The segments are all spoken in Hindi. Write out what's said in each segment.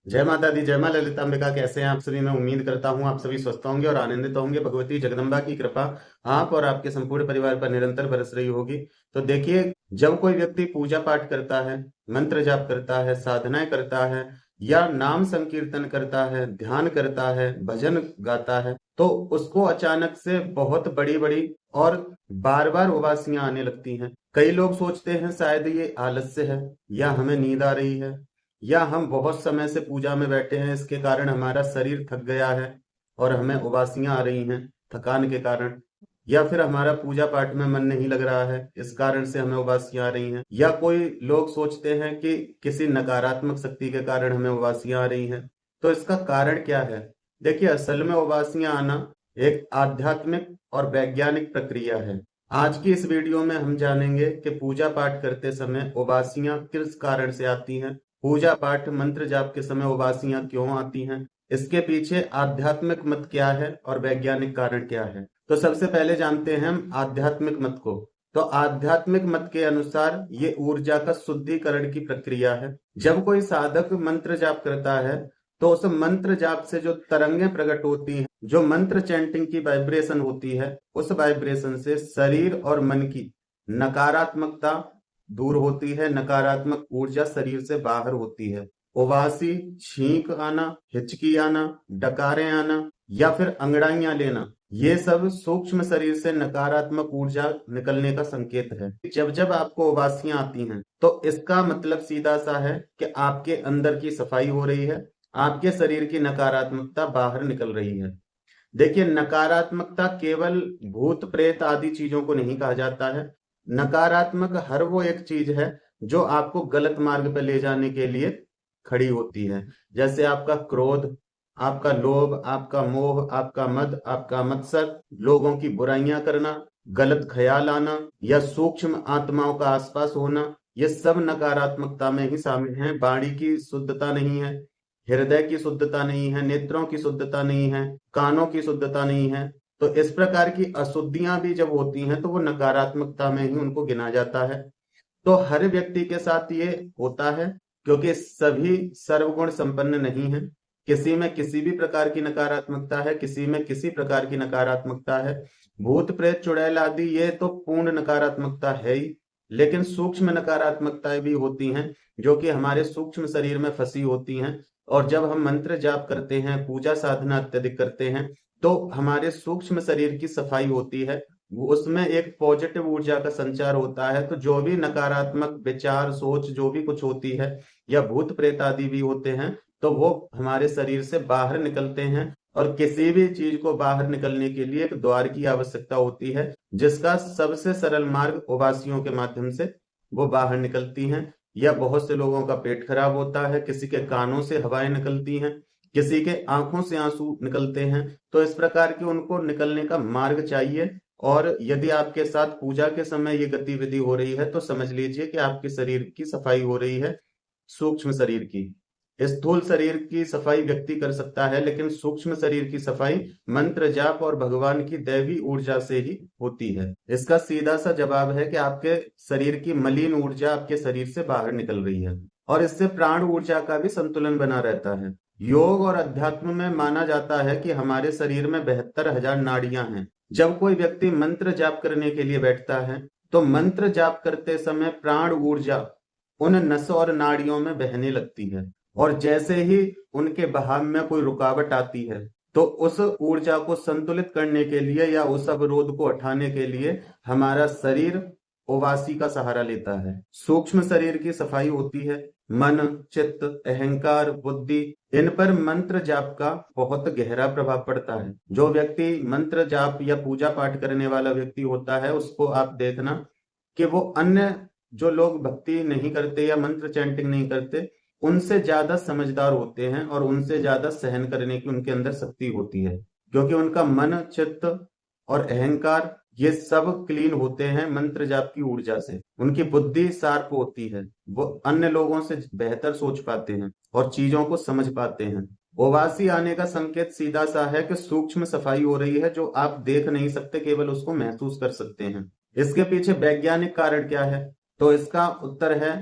जय माता दी, जय मां ललितांबिका। कैसे हैं आप सभी? मैं उम्मीद करता हूं आप सभी स्वस्थ होंगे और आनंदित होंगे। भगवती जगदम्बा की कृपा आप और आपके संपूर्ण परिवार पर निरंतर बरस रही होगी। तो देखिए, जब कोई व्यक्ति पूजा पाठ करता है, मंत्र जाप करता है, साधनाएं करता है या नाम संकीर्तन करता है, ध्यान करता है, भजन गाता है, तो उसको अचानक से बहुत बड़ी बड़ी और बार बार उबासियां आने लगती हैं। कई लोग सोचते हैं शायद ये आलस्य है, या हमें नींद आ रही है, या हम बहुत समय से पूजा में बैठे हैं, इसके कारण हमारा शरीर थक गया है और हमें उबासियां आ रही हैं थकान के कारण, या फिर हमारा पूजा पाठ में मन नहीं लग रहा है, इस कारण से हमें उबासियां आ रही हैं। या कोई लोग सोचते हैं कि किसी नकारात्मक शक्ति के कारण हमें उबासियां आ रही हैं। तो इसका कारण क्या है? देखिए, असल में उबासियां आना एक आध्यात्मिक और वैज्ञानिक प्रक्रिया है। आज की इस वीडियो में हम जानेंगे कि पूजा पाठ करते समय उबासियां किस कारण से आती हैं, पूजा पाठ मंत्र जाप के समय उबासियां क्यों आती हैं, इसके पीछे आध्यात्मिक मत क्या है और वैज्ञानिक कारण क्या है। तो सबसे पहले जानते हैं हम आध्यात्मिक मत को। तो आध्यात्मिक मत के अनुसार ये ऊर्जा का शुद्धिकरण की प्रक्रिया है। जब कोई साधक मंत्र जाप करता है, तो उस मंत्र जाप से जो तरंगें प्रकट होती हैं, जो मंत्र चैंटिंग की वाइब्रेशन होती है, उस वाइब्रेशन से शरीर और मन की नकारात्मकता दूर होती है, नकारात्मक ऊर्जा शरीर से बाहर होती है। उबासी, छींक आना, हिचकी आना, डकारें आना या फिर अंगड़ाइयां लेना, ये सब सूक्ष्म शरीर से नकारात्मक ऊर्जा निकलने का संकेत है। जब जब आपको उबासियां आती हैं, तो इसका मतलब सीधा सा है कि आपके अंदर की सफाई हो रही है, आपके शरीर की नकारात्मकता बाहर निकल रही है। देखिए, नकारात्मकता केवल भूत प्रेत आदि चीजों को नहीं कहा जाता है। नकारात्मक हर वो एक चीज है जो आपको गलत मार्ग पर ले जाने के लिए खड़ी होती है। जैसे आपका क्रोध, आपका लोभ, आपका मोह, आपका मद, आपका मत्सर, लोगों की बुराइयां करना, गलत ख्याल आना या सूक्ष्म आत्माओं का आसपास होना, ये सब नकारात्मकता में ही शामिल हैं। वाणी की शुद्धता नहीं है, हृदय की शुद्धता नहीं है, नेत्रों की शुद्धता नहीं है, कानों की शुद्धता नहीं है। तो इस प्रकार की अशुद्धियां भी जब होती हैं, तो वो नकारात्मकता में ही उनको गिना जाता है। तो हर व्यक्ति के साथ ये होता है, क्योंकि सभी सर्वगुण संपन्न नहीं है। किसी में किसी भी प्रकार की नकारात्मकता है, किसी में किसी प्रकार की नकारात्मकता है। भूत प्रेत चुड़ैल आदि ये तो पूर्ण नकारात्मकता है ही, लेकिन सूक्ष्म नकारात्मकताएं भी होती हैं जो कि हमारे सूक्ष्म शरीर में फंसी होती हैं। और जब हम मंत्र जाप करते हैं, पूजा साधना अत्यधिक करते हैं, तो हमारे सूक्ष्म शरीर की सफाई होती है, वो उसमें एक पॉजिटिव ऊर्जा का संचार होता है। तो जो भी नकारात्मक विचार सोच जो भी कुछ होती है, या भूत प्रेत आदि भी होते हैं, तो वो हमारे शरीर से बाहर निकलते हैं। और किसी भी चीज को बाहर निकलने के लिए एक द्वार की आवश्यकता होती है, जिसका सबसे सरल मार्ग उबासियों के माध्यम से वो बाहर निकलती हैं। या बहुत से लोगों का पेट खराब होता है, किसी के कानों से हवाएं निकलती हैं, किसी के आंखों से आंसू निकलते हैं। तो इस प्रकार के उनको निकलने का मार्ग चाहिए। और यदि आपके साथ पूजा के समय ये गतिविधि हो रही है, तो समझ लीजिए कि आपके शरीर की सफाई हो रही है। सूक्ष्म शरीर की, स्थूल शरीर की सफाई व्यक्ति कर सकता है, लेकिन सूक्ष्म शरीर की सफाई मंत्र जाप और भगवान की दैवी ऊर्जा से ही होती है। इसका सीधा सा जवाब है कि आपके शरीर की मलिन ऊर्जा आपके शरीर से बाहर निकल रही है, और इससे प्राण ऊर्जा का भी संतुलन बना रहता है। योग और अध्यात्म में माना जाता है कि हमारे शरीर में 72,000 नाड़ियां हैं। जब कोई व्यक्ति मंत्र जाप करने के लिए बैठता है, तो मंत्र जाप करते समय प्राण ऊर्जा उन नसों और नाड़ियों में बहने लगती है। और जैसे ही उनके बहाव में कोई रुकावट आती है, तो उस ऊर्जा को संतुलित करने के लिए या उस अवरोध को हटाने के लिए हमारा शरीर उवासी का सहारा लेता है। सूक्ष्म शरीर की सफाई होती है। मन, चित्त, अहंकार, बुद्धि, इन पर मंत्र जाप का बहुत गहरा प्रभाव पड़ता है। जो व्यक्ति मंत्र जाप या पूजा पाठ करने वाला व्यक्ति होता है, उसको आप देखना कि वो अन्य जो लोग भक्ति नहीं करते या मंत्र चैंटिंग नहीं करते, उनसे ज्यादा समझदार होते हैं और उनसे ज्यादा सहन करने की उनके अंदर शक्ति होती है, क्योंकि उनका मन, चित्त और अहंकार ये सब क्लीन होते हैं मंत्र जाप की ऊर्जा से। उनकी बुद्धि शार्प होती है, वो अन्य लोगों से बेहतर सोच पाते हैं और चीजों को समझ पाते हैं। उबासी आने का संकेत सीधा सा है कि सूक्ष्म सफाई हो रही है, जो आप देख नहीं सकते, केवल उसको महसूस कर सकते हैं। इसके पीछे वैज्ञानिक कारण क्या है? तो इसका उत्तर है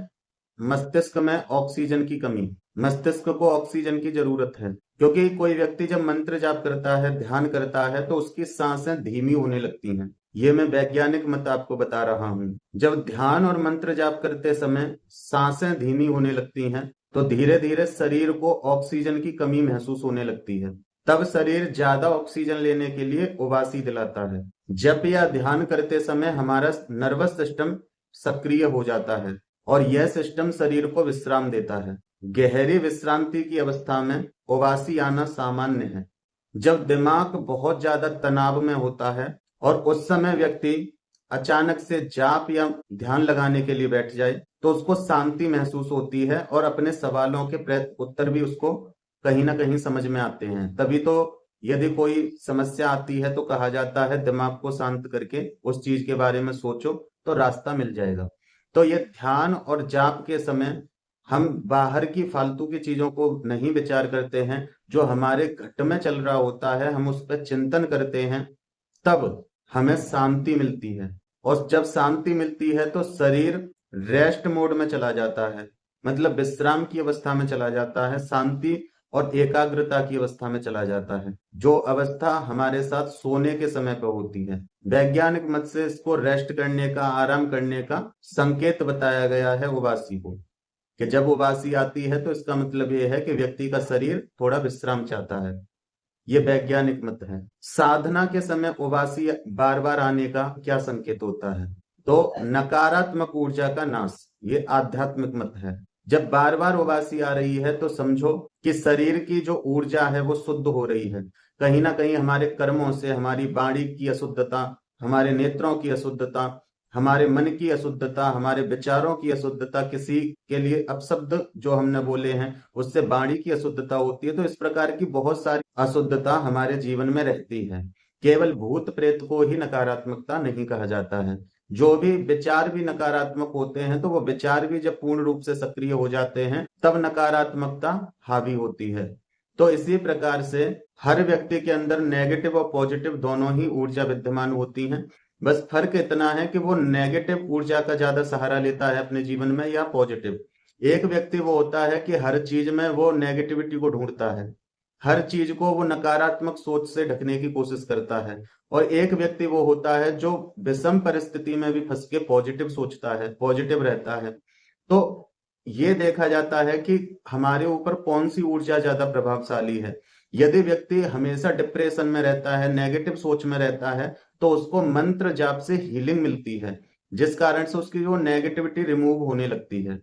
मस्तिष्क में ऑक्सीजन की कमी। मस्तिष्क को ऑक्सीजन की जरूरत है, क्योंकि कोई व्यक्ति जब मंत्र जाप करता है, ध्यान करता है, तो उसकी सांसें धीमी होने लगती हैं। ये मैं वैज्ञानिक मत आपको बता रहा हूँ। जब ध्यान और मंत्र जाप करते समय सांसें धीमी होने लगती हैं, तो धीरे धीरे शरीर को ऑक्सीजन की कमी महसूस होने लगती है। तब शरीर ज्यादा ऑक्सीजन लेने के लिए उबासी दिलाता है। जप या ध्यान करते समय हमारा नर्वस सिस्टम सक्रिय हो जाता है और यह सिस्टम शरीर को विश्राम देता है। गहरी विश्रांति की अवस्था में उबासी आना सामान्य है। जब दिमाग बहुत ज्यादा तनाव में होता है और उस समय व्यक्ति अचानक से जाप या ध्यान लगाने के लिए बैठ जाए, तो उसको शांति महसूस होती है और अपने सवालों के उत्तर भी उसको कहीं ना कहीं समझ में आते हैं। तभी तो यदि कोई समस्या आती है तो कहा जाता है दिमाग को शांत करके उस चीज के बारे में सोचो तो रास्ता मिल जाएगा। तो ये ध्यान और जाप के समय हम बाहर की फालतू की चीजों को नहीं विचार करते हैं, जो हमारे घट में चल रहा होता है हम उस पर चिंतन करते हैं, तब हमें शांति मिलती है। और जब शांति मिलती है तो शरीर रेस्ट मोड में चला जाता है, मतलब विश्राम की अवस्था में चला जाता है, शांति और एकाग्रता की अवस्था में चला जाता है, जो अवस्था हमारे साथ सोने के समय पर होती है। वैज्ञानिक मत से इसको रेस्ट करने का, आराम करने का संकेत बताया गया है उबासी को, कि जब उबासी आती है तो इसका मतलब ये है कि व्यक्ति का शरीर थोड़ा विश्राम चाहता है। ये वैज्ञानिक मत है। साधना के समय उबासी बार बार आने का क्या संकेत होता है? तो नकारात्मक ऊर्जा का नाश, ये आध्यात्मिक मत है। जब बार बार उबासी आ रही है तो समझो कि शरीर की जो ऊर्जा है वो शुद्ध हो रही है। कहीं ना कहीं हमारे कर्मों से हमारी वाणी की अशुद्धता, हमारे नेत्रों की अशुद्धता, हमारे मन की अशुद्धता, हमारे विचारों की अशुद्धता, किसी के लिए अपशब्द जो हमने बोले हैं उससे वाणी की अशुद्धता होती है। तो इस प्रकार की बहुत सारी अशुद्धता हमारे जीवन में रहती है। केवल भूत प्रेत को ही नकारात्मकता नहीं कहा जाता है। जो भी विचार भी नकारात्मक होते हैं तो वो विचार भी जब पूर्ण रूप से सक्रिय हो जाते हैं तब नकारात्मकता हावी होती है। तो इसी प्रकार से हर व्यक्ति के अंदर नेगेटिव और पॉजिटिव दोनों ही ऊर्जा विद्यमान होती हैं। बस फर्क इतना है कि वो नेगेटिव ऊर्जा का ज्यादा सहारा लेता है अपने जीवन में या पॉजिटिव। एक व्यक्ति वो होता है कि हर चीज में वो नेगेटिविटी को ढूंढता है, हर चीज को वो नकारात्मक सोच से ढकने की कोशिश करता है। और एक व्यक्ति वो होता है जो विषम परिस्थिति में भी फंस के पॉजिटिव सोचता है, पॉजिटिव रहता है। तो ये देखा जाता है कि हमारे ऊपर कौन सी ऊर्जा ज्यादा प्रभावशाली है। यदि व्यक्ति हमेशा डिप्रेशन में रहता है, नेगेटिव सोच में रहता है, तो उसको मंत्र जाप से हीलिंग मिलती है, जिस कारण से उसकी वो नेगेटिविटी रिमूव होने लगती है।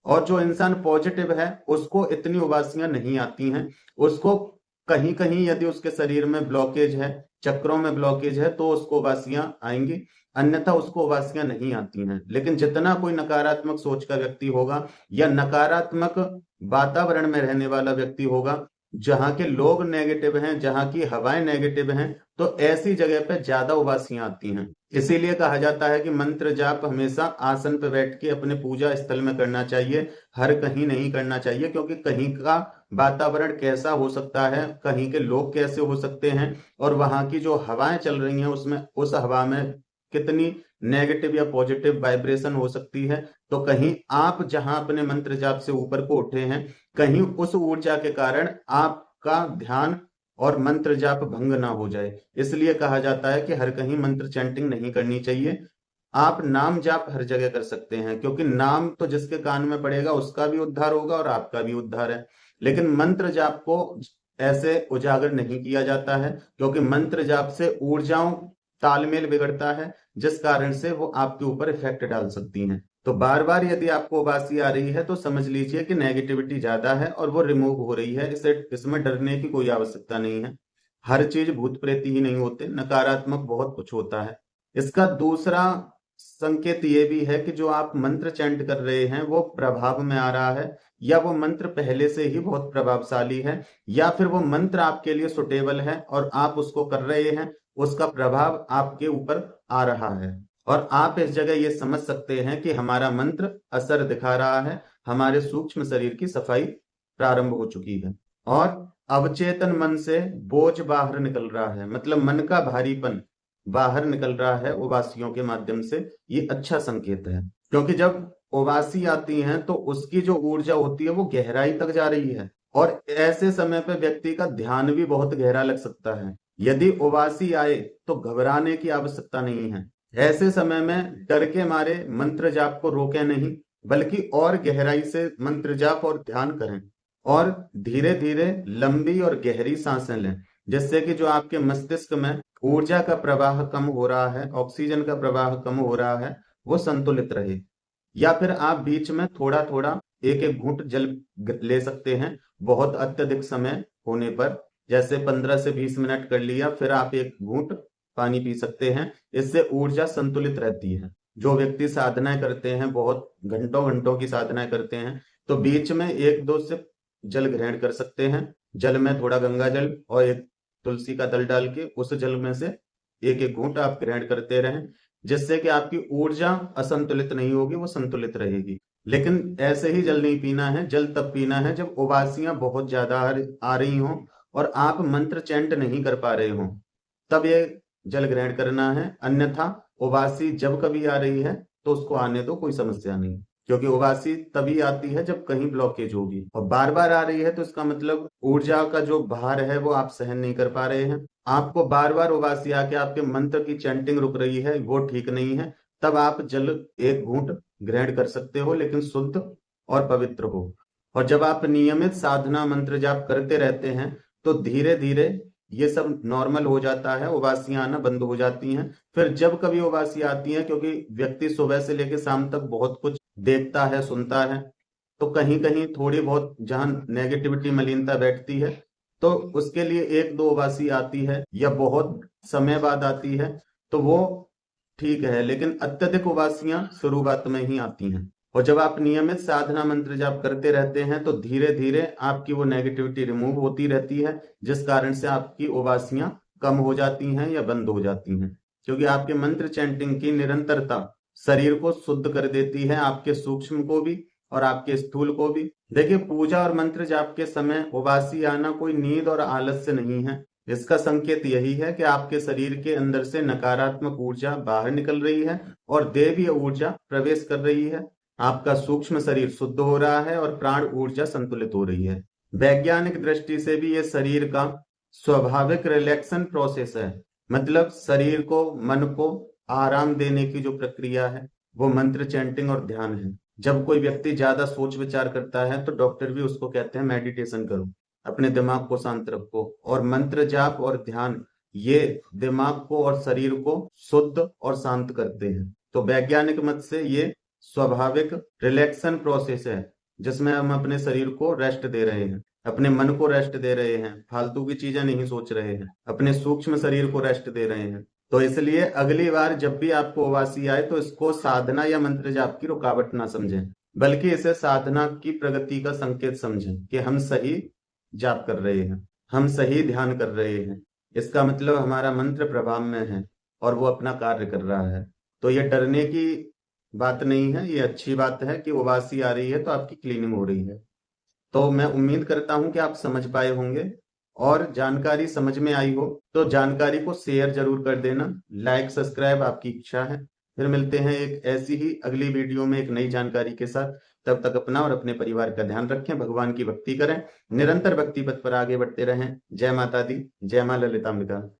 और जो इंसान पॉजिटिव है उसको इतनी उबासियां नहीं आती हैं। उसको कहीं कहीं यदि उसके शरीर में ब्लॉकेज है, चक्रों में ब्लॉकेज है, तो उसको उबासियां आएंगी, अन्यथा उसको उबासियां नहीं आती हैं। लेकिन जितना कोई नकारात्मक सोच का व्यक्ति होगा या नकारात्मक वातावरण में रहने वाला व्यक्ति होगा, जहाँ के लोग नेगेटिव हैं, जहाँ की हवाएं नेगेटिव हैं, तो ऐसी जगह पे ज्यादा उबासियां आती हैं। इसीलिए कहा जाता है कि मंत्र जाप हमेशा आसन पर बैठ के अपने पूजा स्थल में करना चाहिए, हर कहीं नहीं करना चाहिए, क्योंकि कहीं का वातावरण कैसा हो सकता है, कहीं के लोग कैसे हो सकते हैं, और वहां की जो हवाएं चल रही हैं उसमें, उस हवा में कितनी नेगेटिव या पॉजिटिव वाइब्रेशन हो सकती है। तो कहीं आप जहां अपने मंत्र जाप से ऊपर को उठे हैं, कहीं उस ऊर्जा के कारण आपका ध्यान और मंत्र जाप भंग ना हो जाए। इसलिए कहा जाता है कि हर कहीं मंत्र चैंटिंग नहीं करनी चाहिए। आप नाम जाप हर जगह कर सकते हैं, क्योंकि नाम तो जिसके कान में पड़ेगा उसका भी उद्धार होगा और आपका भी उद्धार है। लेकिन मंत्र जाप को ऐसे उजागर नहीं किया जाता है, क्योंकि मंत्र जाप से ऊर्जाओं तालमेल बिगड़ता है, जिस कारण से वो आपके ऊपर इफेक्ट डाल सकती हैं। तो बार बार यदि आपको उबासी आ रही है तो समझ लीजिए कि नेगेटिविटी ज्यादा है और वो रिमूव हो रही है। इसमें डरने की कोई आवश्यकता नहीं है। हर चीज भूत प्रेत ही नहीं होते, नकारात्मक बहुत कुछ होता है। इसका दूसरा संकेत ये भी है कि जो आप मंत्र चैंट कर रहे हैं वो प्रभाव में आ रहा है, या वो मंत्र पहले से ही बहुत प्रभावशाली है, या फिर वो मंत्र आपके लिए सुटेबल है और आप उसको कर रहे हैं, उसका प्रभाव आपके ऊपर आ रहा है। और आप इस जगह ये समझ सकते हैं कि हमारा मंत्र असर दिखा रहा है, हमारे सूक्ष्म शरीर की सफाई प्रारंभ हो चुकी है और अवचेतन मन से बोझ बाहर निकल रहा है, मतलब मन का भारीपन बाहर निकल रहा है उबासियों के माध्यम से। ये अच्छा संकेत है, क्योंकि जब उबासी आती हैं तो उसकी जो ऊर्जा होती है वो गहराई तक जा रही है, और ऐसे समय पे व्यक्ति का ध्यान भी बहुत गहरा लग सकता है। यदि उबासी आए तो घबराने की आवश्यकता नहीं है। ऐसे समय में डर के मारे मंत्र जाप को रोके नहीं, बल्कि और गहराई से मंत्र जाप और ध्यान करें, और धीरे धीरे लंबी और गहरी सांसें लें, जिससे कि जो आपके मस्तिष्क में ऊर्जा का प्रवाह कम हो रहा है, ऑक्सीजन का प्रवाह कम हो रहा है, वो संतुलित रहे। या फिर आप बीच में थोड़ा थोड़ा एक एक घूंट जल ले सकते हैं, बहुत अत्यधिक समय होने पर, जैसे 15 से 20 मिनट कर लिया, फिर आप एक घूंट पानी पी सकते हैं। इससे ऊर्जा संतुलित रहती है। जो व्यक्ति साधनाएं करते हैं, बहुत घंटों घंटों की साधनाएं करते हैं, तो बीच में एक दो सिप जल ग्रहण कर सकते हैं। जल में थोड़ा गंगा जल और एक तुलसी का दल डाल के उस जल में से एक एक घूंट आप ग्रहण करते रहें, जिससे कि आपकी ऊर्जा असंतुलित नहीं होगी, वो संतुलित रहेगी। लेकिन ऐसे ही जल नहीं पीना है। जल तब पीना है जब उबासियां बहुत ज्यादा आ रही हों और आप मंत्र चैंट नहीं कर पा रहे हों, तब ये जल ग्रहण करना है। अन्यथा उबासी जब कभी आ रही है तो उसको आने दो, कोई समस्या नहीं, क्योंकि उबासी तभी आती है जब कहीं ब्लॉकेज होगी, और बार बार आ रही है तो इसका मतलब ऊर्जा का जो भार है वो आप सहन नहीं कर पा रहे हैं। आपको बार बार उबासी आके आपके मंत्र की चैंटिंग रुक रही है, वो ठीक नहीं है। तब आप जल एक घूंट ग्रहण कर सकते हो, लेकिन शुद्ध और पवित्र हो। और जब आप नियमित साधना मंत्र जाप करते रहते हैं तो धीरे धीरे ये सब नॉर्मल हो जाता है, उबासियां आना बंद हो जाती हैं। फिर जब कभी उबासी आती है, क्योंकि व्यक्ति सुबह से लेकर शाम तक बहुत कुछ देखता है, सुनता है, तो कहीं कहीं थोड़ी बहुत जहां नेगेटिविटी मलिनता बैठती है, तो उसके लिए एक दो उबासी आती है या बहुत समय बाद आती है, तो वो ठीक है। लेकिन अत्यधिक उबासियां शुरुआत में ही आती हैं, और जब आप नियमित साधना मंत्र जाप करते रहते हैं तो धीरे धीरे आपकी वो नेगेटिविटी रिमूव होती रहती है, जिस कारण से आपकी उबासियां कम हो जाती हैं या बंद हो जाती हैं। क्योंकि आपके मंत्र चैंटिंग की निरंतरता शरीर को शुद्ध कर देती है, आपके सूक्ष्म को भी और आपके स्थूल को भी। देखिए, पूजा और मंत्र जाप के समय उबासी आना कोई नींद और आलस्य नहीं है। इसका संकेत यही है कि आपके शरीर के अंदर से नकारात्मक ऊर्जा बाहर निकल रही है और दैवीय ऊर्जा प्रवेश कर रही है। आपका सूक्ष्म शरीर शुद्ध हो रहा है और प्राण ऊर्जा संतुलित हो रही है। वैज्ञानिक दृष्टि से भी ये शरीर का स्वाभाविक रिलैक्सन प्रोसेस है। मतलब शरीर को, मन को आराम देने की जो प्रक्रिया है वो मंत्र चैंटिंग और ध्यान है। जब कोई व्यक्ति ज्यादा सोच विचार करता है तो डॉक्टर भी उसको कहते हैं मेडिटेशन करो, अपने दिमाग को शांत रखो। और मंत्र जाप और ध्यान ये दिमाग को और शरीर को शुद्ध और शांत करते हैं। तो वैज्ञानिक मत से ये स्वाभाविक रिलैक्सन प्रोसेस है, जिसमें हम अपने शरीर को रेस्ट दे रहे हैं, अपने मन को रेस्ट दे रहे हैं, फालतू की चीजें नहीं सोच रहे हैं, अपने सूक्ष्म शरीर को रेस्ट दे रहे हैं। तो इसलिए अगली बार जब भी आपको उबासी आए तो इसको साधना या मंत्र जाप की रुकावट ना समझें, बल्कि इसे साधना की प्रगति का संकेत समझें कि हम सही जाप कर रहे हैं, हम सही ध्यान कर रहे हैं। इसका मतलब हमारा मंत्र प्रभाव में है और वो अपना कार्य कर रहा है। तो ये डरने की बात नहीं है, ये अच्छी बात है कि उबासी आ रही है तो आपकी क्लीनिंग हो रही है। तो मैं उम्मीद करता हूं कि आप समझ पाए होंगे, और जानकारी समझ में आई हो तो जानकारी को शेयर जरूर कर देना। लाइक सब्सक्राइब आपकी इच्छा है। फिर मिलते हैं एक ऐसी ही अगली वीडियो में एक नई जानकारी के साथ। तब तक अपना और अपने परिवार का ध्यान रखें, भगवान की भक्ति करें, निरंतर भक्ति पथ पर आगे बढ़ते रहें। जय माता दी, जय मां ललितांबिका।